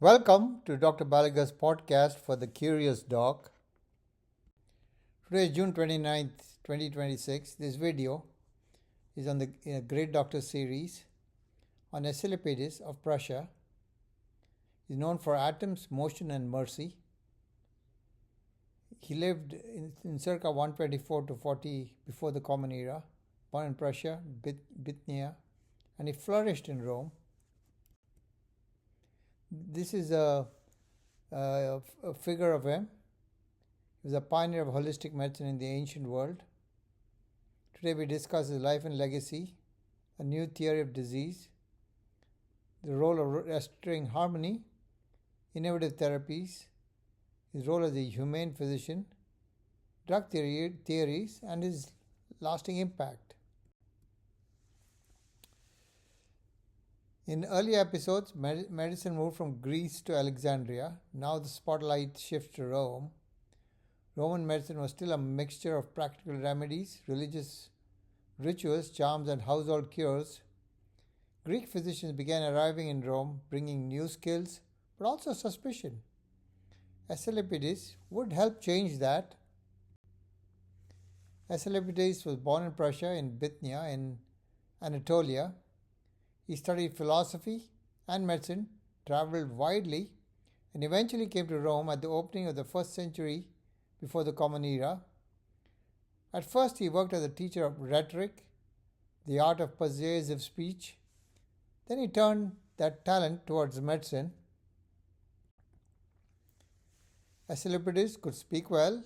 Welcome to Dr. Balaga's podcast for the Curious Dog. Today is June 29th, 2026. This video is on the Great Doctor series on Asclepiades of Prusa. He is known for atoms, motion, and mercy. He lived in circa 124 to 40 before the Common Era, born in Prussia, Bithynia, and he flourished in Rome. This is a figure of him. He was a pioneer of holistic medicine in the ancient world. Today we discuss his life and legacy, a new theory of disease, the role of restoring harmony, innovative therapies, his role as a humane physician, drug theories, and his lasting impact. In early episodes, medicine moved from Greece to Alexandria. Now the spotlight shifts to Rome. Roman medicine was still a mixture of practical remedies, religious rituals, charms, and household cures. Greek physicians began arriving in Rome, bringing new skills, but also suspicion. Asclepiades would help change that. Asclepiades was born in Prussia in Bithynia in Anatolia. He studied philosophy and medicine, traveled widely, and eventually came to Rome at the opening of the 1st century before the Common Era. At first, he worked as a teacher of rhetoric, the art of persuasive speech. Then he turned that talent towards medicine. Asclepiades could speak well,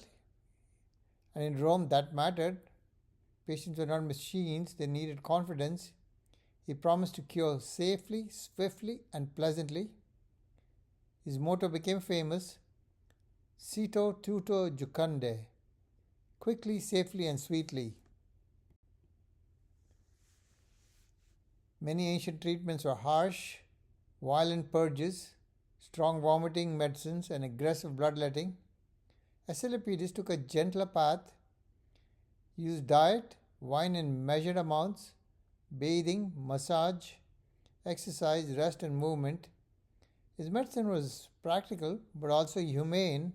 and in Rome that mattered. Patients were not machines, they needed confidence. He promised to cure safely, swiftly, and pleasantly. His motto became famous: cito, tuto, jucunde, quickly, safely, and sweetly. Many ancient treatments were harsh, violent purges, strong vomiting medicines, and aggressive bloodletting. Asclepiades took a gentler path. He used diet, wine in measured amounts, bathing, massage, exercise, rest, and movement. His medicine was practical but also humane.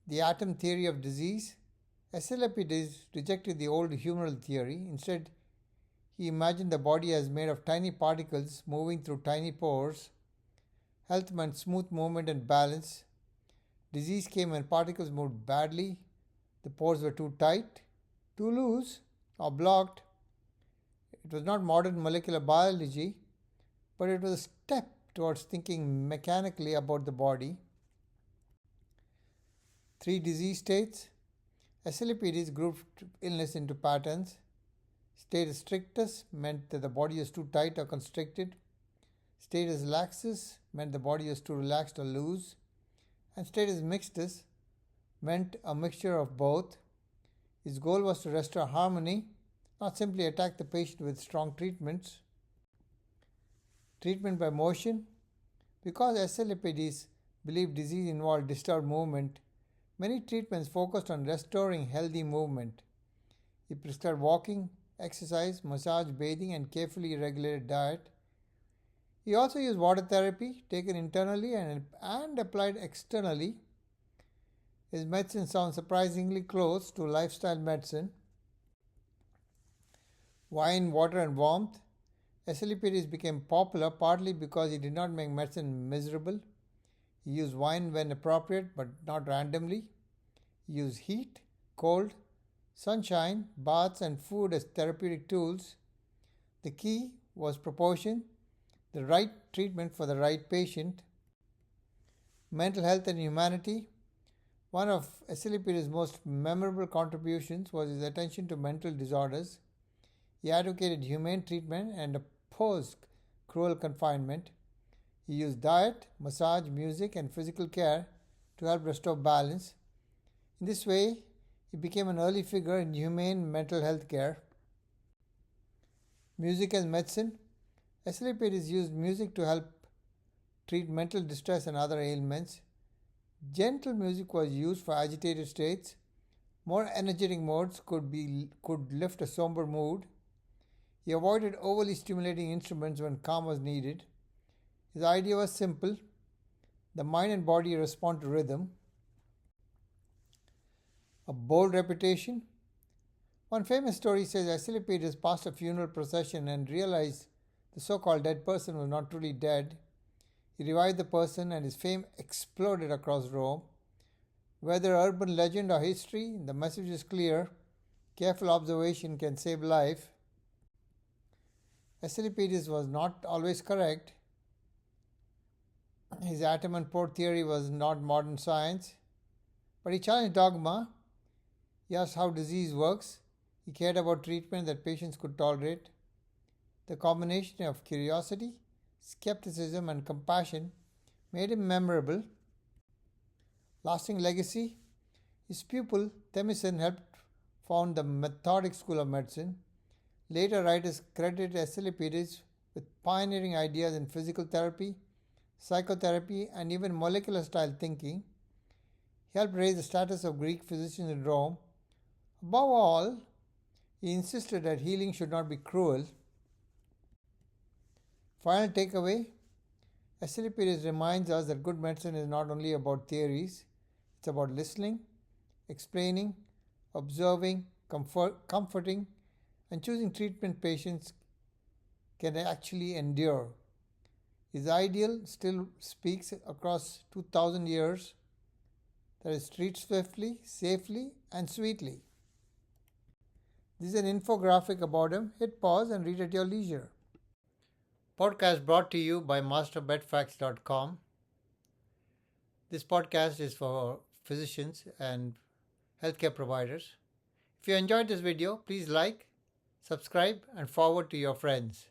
The atom theory of disease. Asclepiades rejected the old humoral theory. Instead, he imagined the body as made of tiny particles moving through tiny pores. Health meant smooth movement and balance. Disease came when particles moved badly, the pores were too tight, too loose, or blocked. It was not modern molecular biology, but it was a step towards thinking mechanically about the body. 3 disease states. Asclepiades grouped illness into patterns. Status strictus meant that the body is too tight or constricted. Status laxus meant the body is too relaxed or loose. And status mixtus meant a mixture of both. His goal was to restore harmony, not simply attack the patient with strong treatments. Treatment by motion. Because Asclepiades believed disease involved disturbed movement, many treatments focused on restoring healthy movement. He prescribed walking, exercise, massage, bathing, and carefully regulated diet. He also used water therapy, taken internally and applied externally. His medicine sounds surprisingly close to lifestyle medicine. Wine, water, and warmth. Asclepiades became popular partly because he did not make medicine miserable. He used wine when appropriate but not randomly. He used heat, cold, sunshine, baths, and food as therapeutic tools. The key was proportion, the right treatment for the right patient. Mental health and humanity. One of Asclepiades' most memorable contributions was his attention to mental disorders. He advocated humane treatment and opposed cruel confinement. He used diet, massage, music, and physical care to help restore balance. In this way, he became an early figure in humane mental health care. Music as medicine. Asclepiades used music to help treat mental distress and other ailments. Gentle music was used for agitated states. More energetic modes could lift a somber mood. He avoided overly stimulating instruments when calm was needed. His idea was simple: the mind and body respond to rhythm. A bold reputation. One famous story says Asclepiades passed a funeral procession and realized the so called dead person was not truly dead. He revived the person and his fame exploded across Rome. Whether urban legend or history, the message is clear: careful observation can save life. Asclepiades was not always correct. His atom and pore theory was not modern science, but he challenged dogma. He asked how disease works. He cared about treatment that patients could tolerate. The combination of curiosity, skepticism, and compassion made him memorable. Lasting legacy. His pupil, Temison, helped found the methodic school of medicine. Later writers credited Asclepiades with pioneering ideas in physical therapy, psychotherapy, and even molecular style thinking. He helped raise the status of Greek physicians in Rome. Above all, he insisted that healing should not be cruel. Final takeaway: Asclepiades reminds us that good medicine is not only about theories, it's about listening, explaining, observing, comforting, and choosing treatment patients can actually endure. His ideal still speaks across 2000 years, that is, treat swiftly, safely, and sweetly. This is an infographic about him. Hit pause and read at your leisure. Podcast brought to you by masterbedfacts.com. This podcast is for physicians and healthcare providers. If you enjoyed this video, please like, subscribe, and forward to your friends.